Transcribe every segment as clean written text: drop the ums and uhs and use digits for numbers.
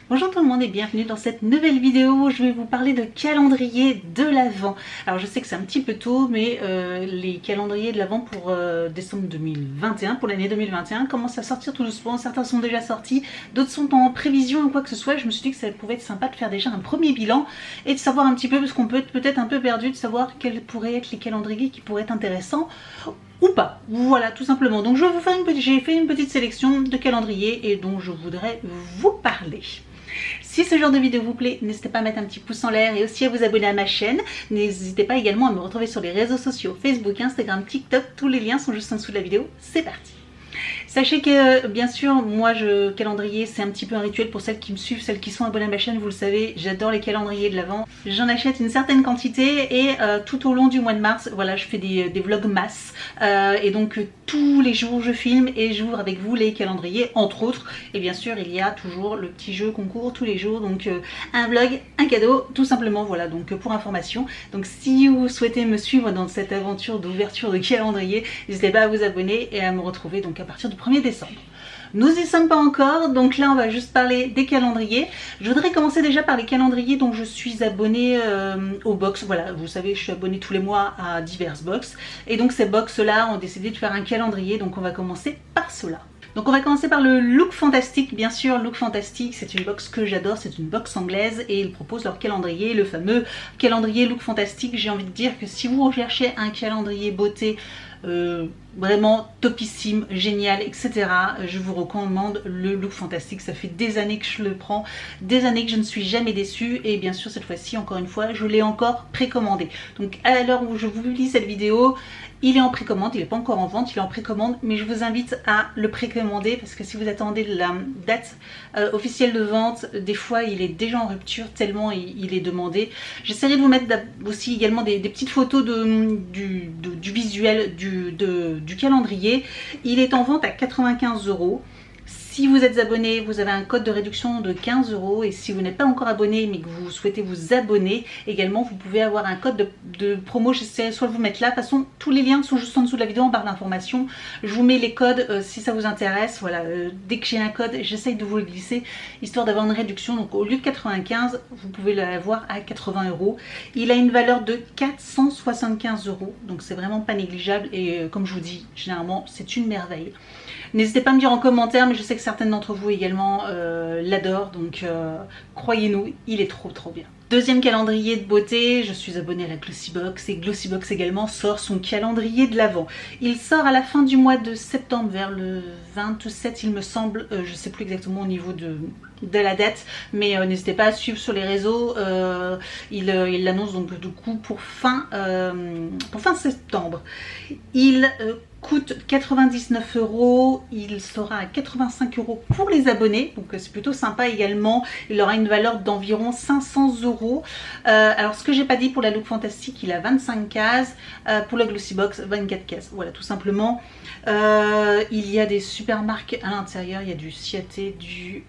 Bonjour tout le monde et bienvenue dans cette nouvelle vidéo où je vais vous parler de calendrier de l'Avent. Alors je sais que c'est un petit peu tôt, mais les calendriers de l'Avent pour décembre 2021, pour l'année 2021, commencent à sortir tout doucement. Certains sont déjà sortis, d'autres sont en prévision ou quoi que ce soit. Je me suis dit que ça pouvait être sympa de faire déjà un premier bilan et de savoir un petit peu, parce qu'on peut être peut-être un peu perdu, de savoir quels pourraient être les calendriers qui pourraient être intéressants ou pas. Voilà, tout simplement. Donc je vais vous faire j'ai fait une petite sélection de calendriers et dont je voudrais vous parler. Si ce genre de vidéo vous plaît, n'hésitez pas à mettre un petit pouce en l'air et aussi à vous abonner à ma chaîne. N'hésitez pas également à me retrouver sur les réseaux sociaux, Facebook, Instagram, TikTok. Tous les liens sont juste en dessous de la vidéo. C'est parti! Sachez que bien sûr, moi, calendrier, c'est un petit peu un rituel pour celles qui me suivent, celles qui sont abonnées à ma chaîne, vous le savez, j'adore les calendriers de l'Avent. J'en achète une certaine quantité et tout au long du mois de mars, voilà, je fais des vlogs masse et donc tous les jours je filme et j'ouvre avec vous les calendriers, entre autres. Et bien sûr, il y a toujours le petit jeu concours tous les jours, donc un vlog, un cadeau, tout simplement, voilà, donc pour information. Donc si vous souhaitez me suivre dans cette aventure d'ouverture de calendrier, n'hésitez pas à vous abonner et à me retrouver donc à partir du 1er décembre. Nous y sommes pas encore, donc là on va juste parler des calendriers. Je voudrais commencer déjà par les calendriers dont je suis abonnée aux box. Voilà, vous savez, je suis abonnée tous les mois à diverses box. Et donc ces box là ont décidé de faire un calendrier, donc on va commencer par cela. Donc on va commencer par le Look Fantastic. Bien sûr, Look Fantastic, c'est une box que j'adore, c'est une box anglaise et ils proposent leur calendrier, le fameux calendrier Look Fantastic. J'ai envie de dire que si vous recherchez un calendrier beauté vraiment topissime, génial, etc., je vous recommande le Look Fantastic. Ça fait des années que je le prends, des années que je ne suis jamais déçue et bien sûr cette fois-ci, encore une fois, je l'ai encore précommandé. Donc à l'heure où je vous publie cette vidéo, il est en précommande, il n'est pas encore en vente, il est en précommande, mais je vous invite à le précommander parce que si vous attendez la date officielle de vente, des fois il est déjà en rupture tellement il est demandé. J'essaierai de vous mettre aussi également des petites photos du visuel du calendrier. Il est en vente à 95 €. Si vous êtes abonné, vous avez un code de réduction de 15 € et si vous n'êtes pas encore abonné mais que vous souhaitez vous abonner également, vous pouvez avoir un code de promo. J'essaie soit de vous mettre là. De toute façon, tous les liens sont juste en dessous de la vidéo en barre d'information. Je vous mets les codes si ça vous intéresse. Voilà, dès que j'ai un code, j'essaye de vous le glisser histoire d'avoir une réduction. Donc au lieu de 95, vous pouvez l'avoir à 80 €. Il a une valeur de 475 €, donc c'est vraiment pas négligeable et comme je vous dis, généralement c'est une merveille. N'hésitez pas à me dire en commentaire, mais je sais que certaines d'entre vous également l'adorent, donc croyez-nous, il est trop bien. Deuxième calendrier de beauté, je suis abonnée à la Glossybox et Glossybox également sort son calendrier de l'Avent. Il sort à la fin du mois de septembre, vers le 27 il me semble, je ne sais plus exactement au niveau de la date, mais n'hésitez pas à suivre sur les réseaux, il l'annonce donc du coup pour fin septembre. Il coûte 99 €, il sera à 85 € pour les abonnés, donc c'est plutôt sympa également. Il aura une valeur d'environ 500 €. Alors ce que j'ai pas dit pour la Look Fantastic, il a 25 cases, pour la Glossybox 24 cases, voilà tout simplement. Il y a des super marques à l'intérieur, il y a du Ciaté, du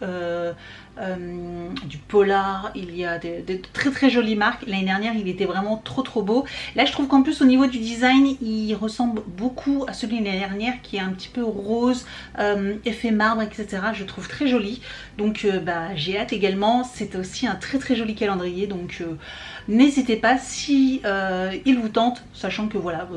Polar, il y a des très jolies marques. L'année dernière il était vraiment trop beau. Là je trouve qu'en plus au niveau du design il ressemble beaucoup à celui de l'année dernière qui est un petit peu rose, effet marbre, etc. Je trouve très joli, donc j'ai hâte également. C'est aussi un très joli calendrier, donc n'hésitez pas si il vous tente, sachant que voilà,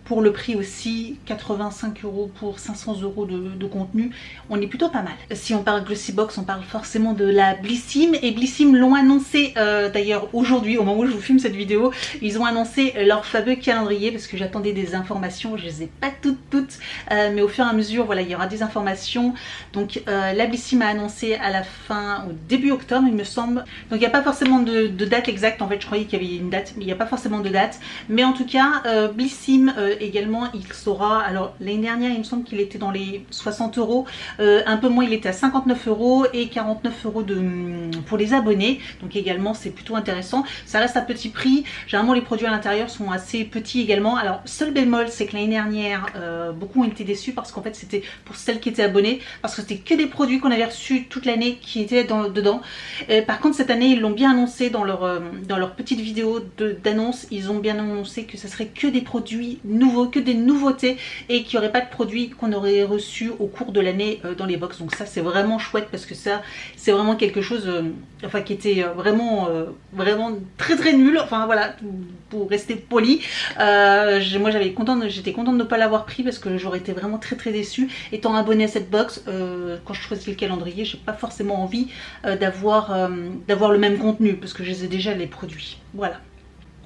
pour le prix aussi, 85 € pour 500 € de contenu, on est plutôt pas mal. Si on parle Glossybox, on parle forcément de la Blissim, et Blissim l'ont annoncé d'ailleurs aujourd'hui, au moment où je vous filme cette vidéo, ils ont annoncé leur fameux calendrier, parce que j'attendais des informations, je les ai pas toutes, mais au fur et à mesure, voilà, il y aura des informations. Donc la Blissim a annoncé à la fin, au début octobre il me semble, donc il n'y a pas forcément de date exacte. En fait je croyais qu'il y avait une date, mais il n'y a pas forcément de date, mais en tout cas Blissim également il sera, alors l'année dernière il me semble qu'il était dans les 60 €, un peu moins, il était à 59 € et 49 € pour les abonnés, donc également c'est plutôt intéressant. Ça reste à petit prix, généralement les produits à l'intérieur sont assez petits également. Alors seul bémol, c'est que l'année dernière beaucoup ont été déçus parce qu'en fait c'était pour celles qui étaient abonnées, parce que c'était que des produits qu'on avait reçus toute l'année qui étaient dedans. Par contre cette année ils l'ont bien annoncé dans leur petite vidéo d'annonce, ils ont bien annoncé que ce serait que des produits nouveaux nouveau, que des nouveautés et qu'il n'y aurait pas de produits qu'on aurait reçus au cours de l'année dans les box. Donc ça c'est vraiment chouette parce que ça c'est vraiment quelque chose enfin qui était vraiment très très nul, enfin voilà, pour rester poli. Moi j'étais contente de ne pas l'avoir pris parce que j'aurais été vraiment très très déçue. Étant abonnée à cette box, quand je choisis le calendrier, j'ai pas forcément envie d'avoir le même contenu parce que je les ai déjà les produits. Voilà.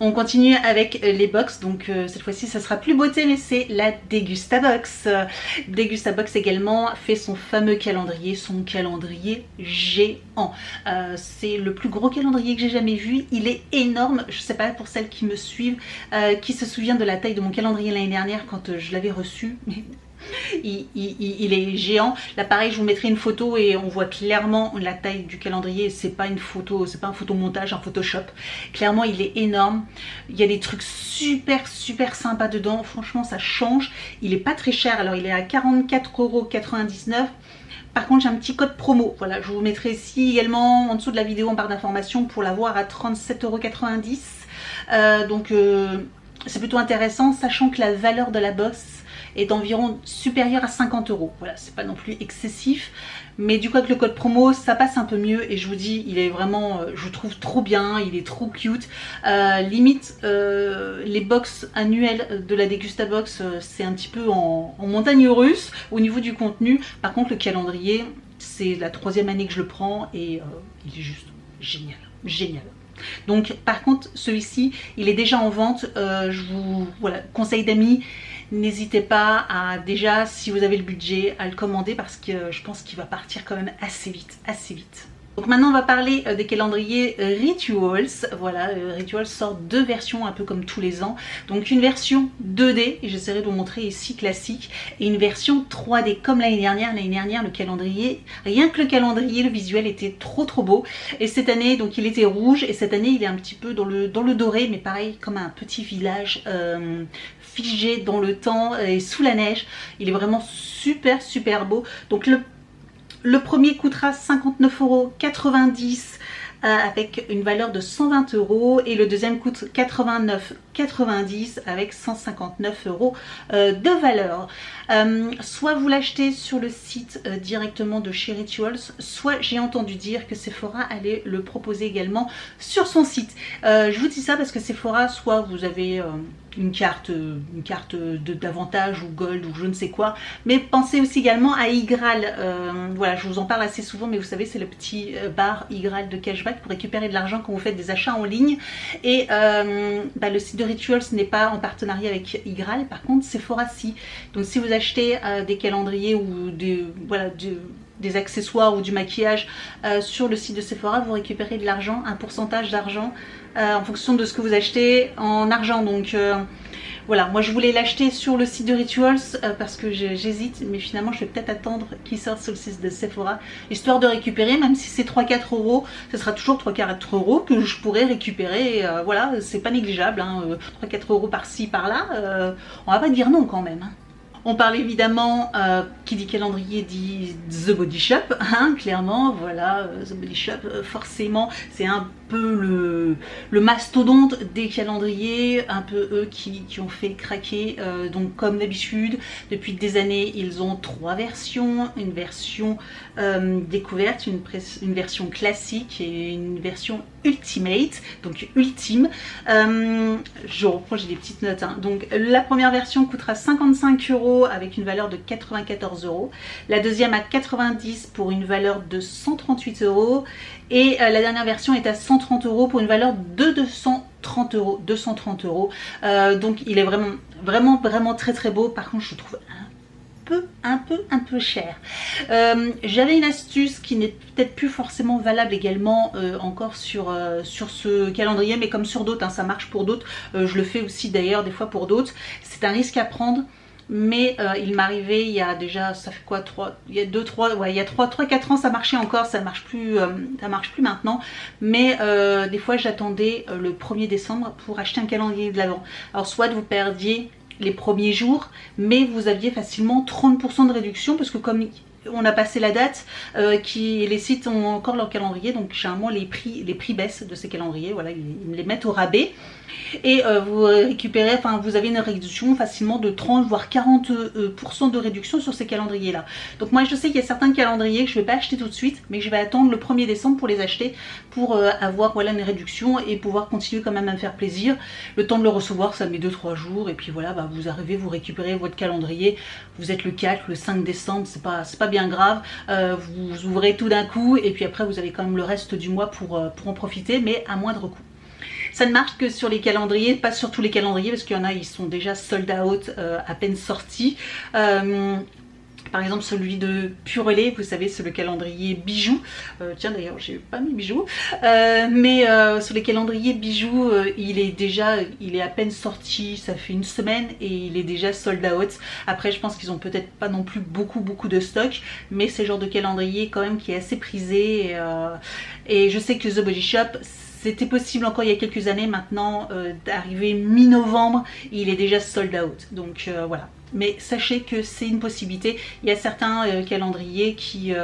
On continue avec les box, donc cette fois-ci ça sera plus beauté mais c'est la Degustabox. Degustabox également fait son fameux calendrier, son calendrier géant. C'est le plus gros calendrier que j'ai jamais vu, il est énorme. Je sais pas pour celles qui me suivent, qui se souviennent de la taille de mon calendrier l'année dernière quand je l'avais reçu. Il est géant. Là pareil, je vous mettrai une photo et on voit clairement la taille du calendrier. C'est pas une photo, c'est pas un photomontage, un Photoshop. Clairement il est énorme. Il y a des trucs super sympas dedans. Franchement ça change. Il est pas très cher. Alors il est à 44,99 €. Par contre j'ai un petit code promo. Voilà, je vous mettrai ici également en dessous de la vidéo en barre d'informations pour l'avoir à 37,90 €. Donc c'est plutôt intéressant, sachant que la valeur de la box est d'environ supérieur à 50 €. Voilà, c'est pas non plus excessif, mais du coup avec le code promo ça passe un peu mieux et je vous dis il est vraiment, je trouve trop bien, il est trop cute. Limite les box annuelles de la Degustabox c'est un petit peu en montagne russe au niveau du contenu. Par contre le calendrier c'est la 3e année que je le prends et il est juste génial. Donc par contre celui-ci il est déjà en vente. Je vous conseil d'amis, n'hésitez pas à déjà, si vous avez le budget, à le commander parce que je pense qu'il va partir quand même assez vite. Donc maintenant on va parler des calendriers Rituals. Voilà, Rituals sort 2 versions un peu comme tous les ans. Donc une version 2D, et j'essaierai de vous montrer ici classique, et une version 3D comme l'année dernière. L'année dernière le calendrier, rien que le calendrier, le visuel était trop beau. Et cette année donc il était rouge et cette année il est un petit peu dans le doré, mais pareil comme un petit village figé dans le temps et sous la neige. Il est vraiment super beau. Donc le premier coûtera 59,90 € avec une valeur de 120 € et le deuxième coûte 89,90 € avec 159 € de valeur. Soit vous l'achetez sur le site directement de chez Rituals, soit j'ai entendu dire que Sephora allait le proposer également sur son site. Je vous dis ça parce que Sephora, soit vous avez une carte d'avantage ou gold ou je ne sais quoi, mais pensez aussi également à Igral. Voilà, je vous en parle assez souvent, mais vous savez c'est le petit bar Igral de cashback pour récupérer de l'argent quand vous faites des achats en ligne. Et le site de Rituals n'est pas en partenariat avec Igral, par contre Sephora si. Donc si vous achetez des calendriers ou des accessoires ou du maquillage sur le site de Sephora, vous récupérez de l'argent, un pourcentage d'argent en fonction de ce que vous achetez en argent. Donc voilà, moi je voulais l'acheter sur le site de Rituals parce que j'hésite, mais finalement je vais peut-être attendre qu'il sorte sur le site de Sephora, histoire de récupérer, même si c'est 3-4 €, ce sera toujours 3-4 € que je pourrais récupérer. Voilà, c'est pas négligeable, hein, 3-4 € par-ci, par-là, on va pas dire non quand même. Hein. On parle évidemment, qui dit calendrier dit The Body Shop, hein, clairement, voilà, The Body Shop, forcément, c'est un peu le mastodonte des calendriers, un peu eux qui ont fait craquer. Donc comme d'habitude, depuis des années, ils ont 3 versions, une version découverte, une version classique et une version ultimate, donc ultime. Je reprends, j'ai des petites notes, hein. Donc la première version coûtera 55 € avec une valeur de 94 €, la deuxième à 90 pour une valeur de 138 € et la dernière version est à 130 € pour une valeur de 230 €. Donc il est vraiment très beau. Par contre je trouve un peu cher. J'avais une astuce qui n'est peut-être plus forcément valable également encore sur ce calendrier, mais comme sur d'autres, hein, ça marche pour d'autres. Je le fais aussi d'ailleurs des fois pour d'autres. C'est un risque à prendre. Mais il m'arrivait il y a déjà, ça fait quoi, il y a 3-4 ans ça marchait encore, ça marche plus maintenant. Mais des fois j'attendais le 1er décembre pour acheter un calendrier de l'Avent. Alors soit vous perdiez les premiers jours, mais vous aviez facilement 30% de réduction parce que comme on a passé la date, les sites ont encore leur calendrier, donc généralement les prix baissent de ces calendriers, voilà, ils me les mettent au rabais. et vous récupérez, enfin vous avez une réduction facilement de 30 voire 40% de réduction sur ces calendriers là. Donc moi je sais qu'il y a certains calendriers que je ne vais pas acheter tout de suite, mais je vais attendre le 1er décembre pour les acheter, pour avoir voilà une réduction et pouvoir continuer quand même à me faire plaisir. Le temps de le recevoir ça met 2-3 jours et puis voilà, bah, vous arrivez, vous récupérez votre calendrier, vous êtes le 4, le 5 décembre, c'est pas bien grave, vous ouvrez tout d'un coup et puis après vous avez quand même le reste du mois pour en profiter, mais à moindre coût. Ça ne marche que sur les calendriers, pas sur tous les calendriers parce qu'il y en a, ils sont déjà sold out, à peine sortis. Par exemple celui de Purelay, vous savez c'est le calendrier bijoux, tiens d'ailleurs j'ai pas mis bijoux, mais sur les calendriers bijoux il est à peine sorti, ça fait une semaine et il est déjà sold out. Après je pense qu'ils ont peut-être pas non plus beaucoup de stock, mais c'est le genre de calendrier quand même qui est assez prisé et je sais que The Body Shop, c'était possible encore il y a quelques années, maintenant d'arriver mi-novembre il est déjà sold out, donc voilà. Mais sachez que c'est une possibilité. Il y a certains calendriers qui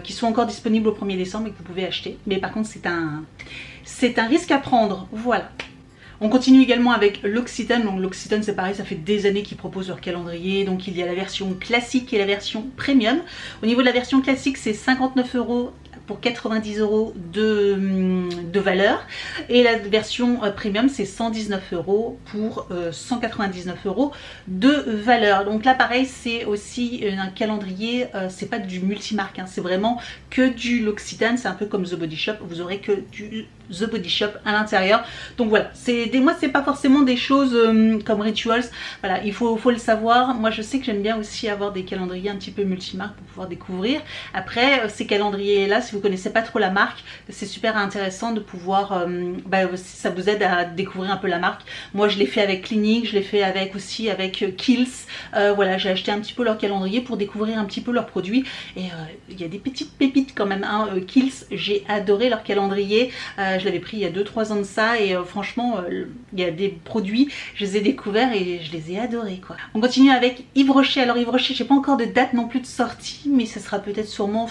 sont encore disponibles au 1er décembre et que vous pouvez acheter. Mais par contre, c'est un risque à prendre. Voilà. On continue également avec l'Occitane. Donc l'Occitane c'est pareil, ça fait des années qu'ils proposent leur calendrier. Donc il y a la version classique et la version premium. Au niveau de la version classique, c'est 59 € pour 90 € de valeur, et la version premium c'est 119 € pour 199 € de valeur. Donc là pareil, c'est aussi un calendrier, c'est pas du multimarque, hein, c'est vraiment que du l'Occitane, c'est un peu comme The Body Shop, vous aurez que du The Body Shop à l'intérieur. Donc voilà, moi c'est pas forcément des choses comme Rituals, voilà, il faut le savoir. Moi je sais que j'aime bien aussi avoir des calendriers un petit peu multimarques pour pouvoir découvrir. Après ces calendriers là, si vous connaissez pas trop la marque, c'est super intéressant de pouvoir, ça vous aide à découvrir un peu la marque. Moi je l'ai fait avec Clinique, je l'ai fait aussi avec Kiehl's, voilà, j'ai acheté un petit peu leur calendrier pour découvrir un petit peu leurs produits, et il y a des petites pépites quand même, hein. Kiehl's, j'ai adoré leur calendrier, je l'avais pris il y a 2-3 ans de ça, et franchement il y a des produits, je les ai découverts et je les ai adorés quoi. On continue avec Yves Rocher. Alors Yves Rocher, j'ai pas encore de date non plus de sortie, mais ce sera peut-être sûrement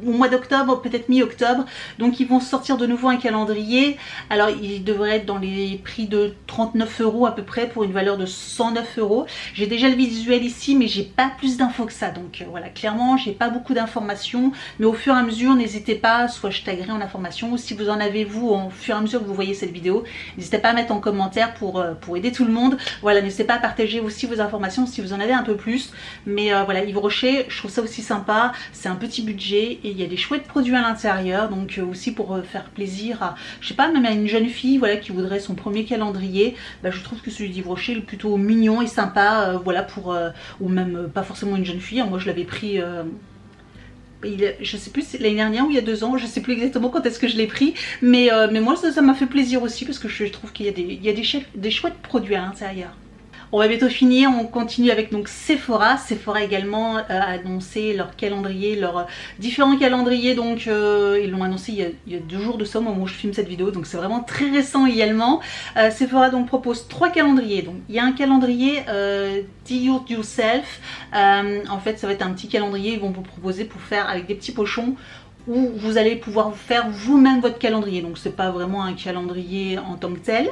au mois d'octobre, peut-être mi-octobre. Donc ils vont sortir de nouveau un calendrier. Alors il devrait être dans les prix de 39 € à peu près, pour une valeur de 109 €. J'ai déjà le visuel ici, mais j'ai pas plus d'infos que ça. Donc voilà, clairement j'ai pas beaucoup d'informations, mais au fur et à mesure n'hésitez pas, soit je taguerai en information, ou si vous en avez vous au fur et à mesure que vous voyez cette vidéo, n'hésitez pas à mettre en commentaire pour aider tout le monde. Voilà, n'hésitez pas à partager aussi vos informations si vous en avez un peu plus. Mais voilà, Yves Rocher, je trouve ça aussi sympa, c'est un petit budget et il y a des chouettes produits à l'intérieur, donc aussi pour faire plaisir à, je sais pas, même à une jeune fille voilà, qui voudrait son premier calendrier. Je trouve que celui d'Yves Rocher est plutôt mignon et sympa, voilà, pour ou même pas forcément une jeune fille, hein. Moi je l'avais pris je sais plus si l'année dernière ou il y a 2 ans, je sais plus exactement quand est-ce que je l'ai pris, mais moi ça m'a fait plaisir aussi, parce que je trouve qu'il y a des chouettes produits à l'intérieur. On va bientôt finir, on continue avec donc Sephora. Sephora également a annoncé leur calendrier, leurs différents calendriers, donc ils l'ont annoncé il y a 2 jours de ça au moment où je filme cette vidéo, donc c'est vraiment très récent également. Sephora donc propose 3 calendriers. Donc il y a un calendrier Do It Yourself, en fait ça va être un petit calendrier, ils vont vous proposer pour faire avec des petits pochons, où vous allez pouvoir faire vous-même votre calendrier. Donc c'est pas vraiment un calendrier en tant que tel.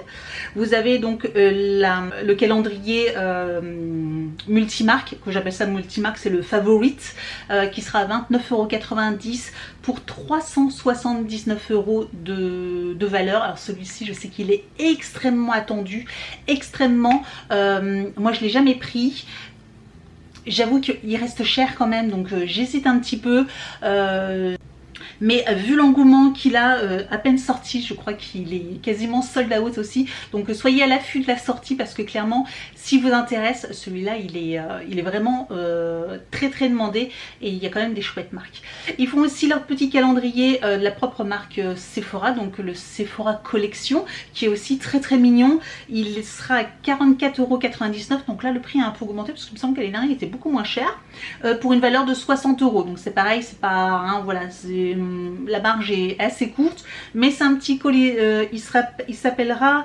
Vous avez donc le calendrier multimarque, que j'appelle ça multimarque, c'est le Favorite, qui sera à 29,90 € pour 379 € de valeur. Alors celui-ci, je sais qu'il est extrêmement attendu, extrêmement. Moi je l'ai jamais pris. J'avoue qu'il reste cher quand même, donc j'hésite un petit peu. Mais vu l'engouement qu'il a à peine sorti, je crois qu'il est quasiment sold out aussi. Donc soyez à l'affût de la sortie, parce que clairement, si vous intéresse, celui-là il est vraiment très demandé, et il y a quand même des chouettes marques. Ils font aussi leur petit calendrier de la propre marque Sephora, donc le Sephora Collection, qui est aussi très mignon. Il sera à 44,99 €, donc là le prix a un peu augmenté, parce qu'il me semble que l'année dernière il était beaucoup moins cher, pour une valeur de 60 €. Donc c'est pareil, c'est pas, hein, voilà, la marge est assez courte, mais c'est un petit colis, il s'appellera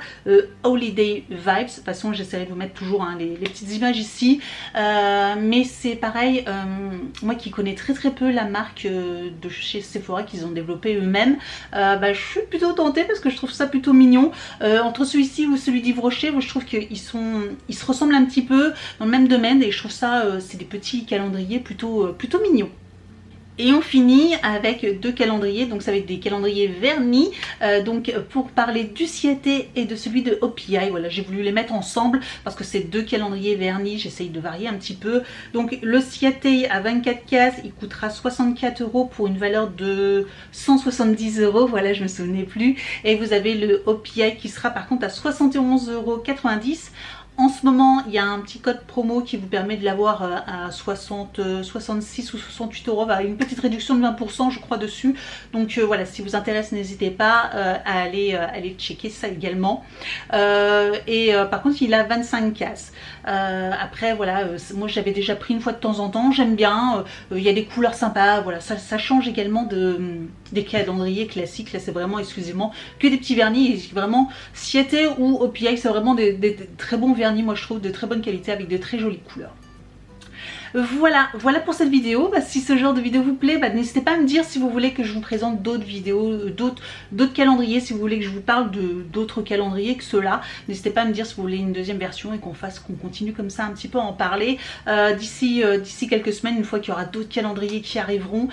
Holiday Vibes. De toute façon j'essaierai de vous mettre toujours hein, les petites images ici, mais c'est pareil, moi qui connais très peu la marque de chez Sephora qu'ils ont développé eux-mêmes, je suis plutôt tentée parce que je trouve ça plutôt mignon. Entre celui-ci ou celui d'Yves Rocher, je trouve qu'ils se ressemblent un petit peu dans le même domaine et je trouve ça, c'est des petits calendriers plutôt mignons. Et on finit avec deux calendriers, donc ça va être des calendriers vernis, donc pour parler du Ciaté et de celui de OPI, voilà, j'ai voulu les mettre ensemble parce que c'est deux calendriers vernis, j'essaye de varier un petit peu. Donc le Ciaté à 24 cases, il coûtera 64 € pour une valeur de 170 €, voilà, je me souvenais plus. Et vous avez le OPI qui sera par contre à 71,90 €. En ce moment, il y a un petit code promo qui vous permet de l'avoir à 66 ou 68 €, avec une petite réduction de 20% je crois dessus. Donc voilà, si vous intéresse, n'hésitez pas à aller checker ça également. Par contre, il a 25 cases. Après voilà, moi j'avais déjà pris une fois de temps en temps, j'aime bien, il y a des couleurs sympas, voilà, ça change également des calendriers classiques. Là c'est vraiment exclusivement que des petits vernis, et vraiment Ciaté ou OPI, c'est vraiment des très bons vernis, moi je trouve, de très bonne qualité avec de très jolies couleurs. Voilà pour cette vidéo. Si ce genre de vidéo vous plaît, n'hésitez pas à me dire si vous voulez que je vous présente d'autres vidéos, d'autres calendriers, si vous voulez que je vous parle d'autres calendriers que ceux-là. N'hésitez pas à me dire si vous voulez une deuxième version et qu'on continue comme ça un petit peu à en parler. D'ici quelques semaines, une fois qu'il y aura d'autres calendriers qui arriveront,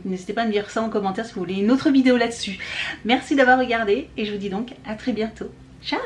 n'hésitez pas à me dire ça en commentaire si vous voulez une autre vidéo là-dessus. Merci d'avoir regardé et je vous dis donc à très bientôt. Ciao!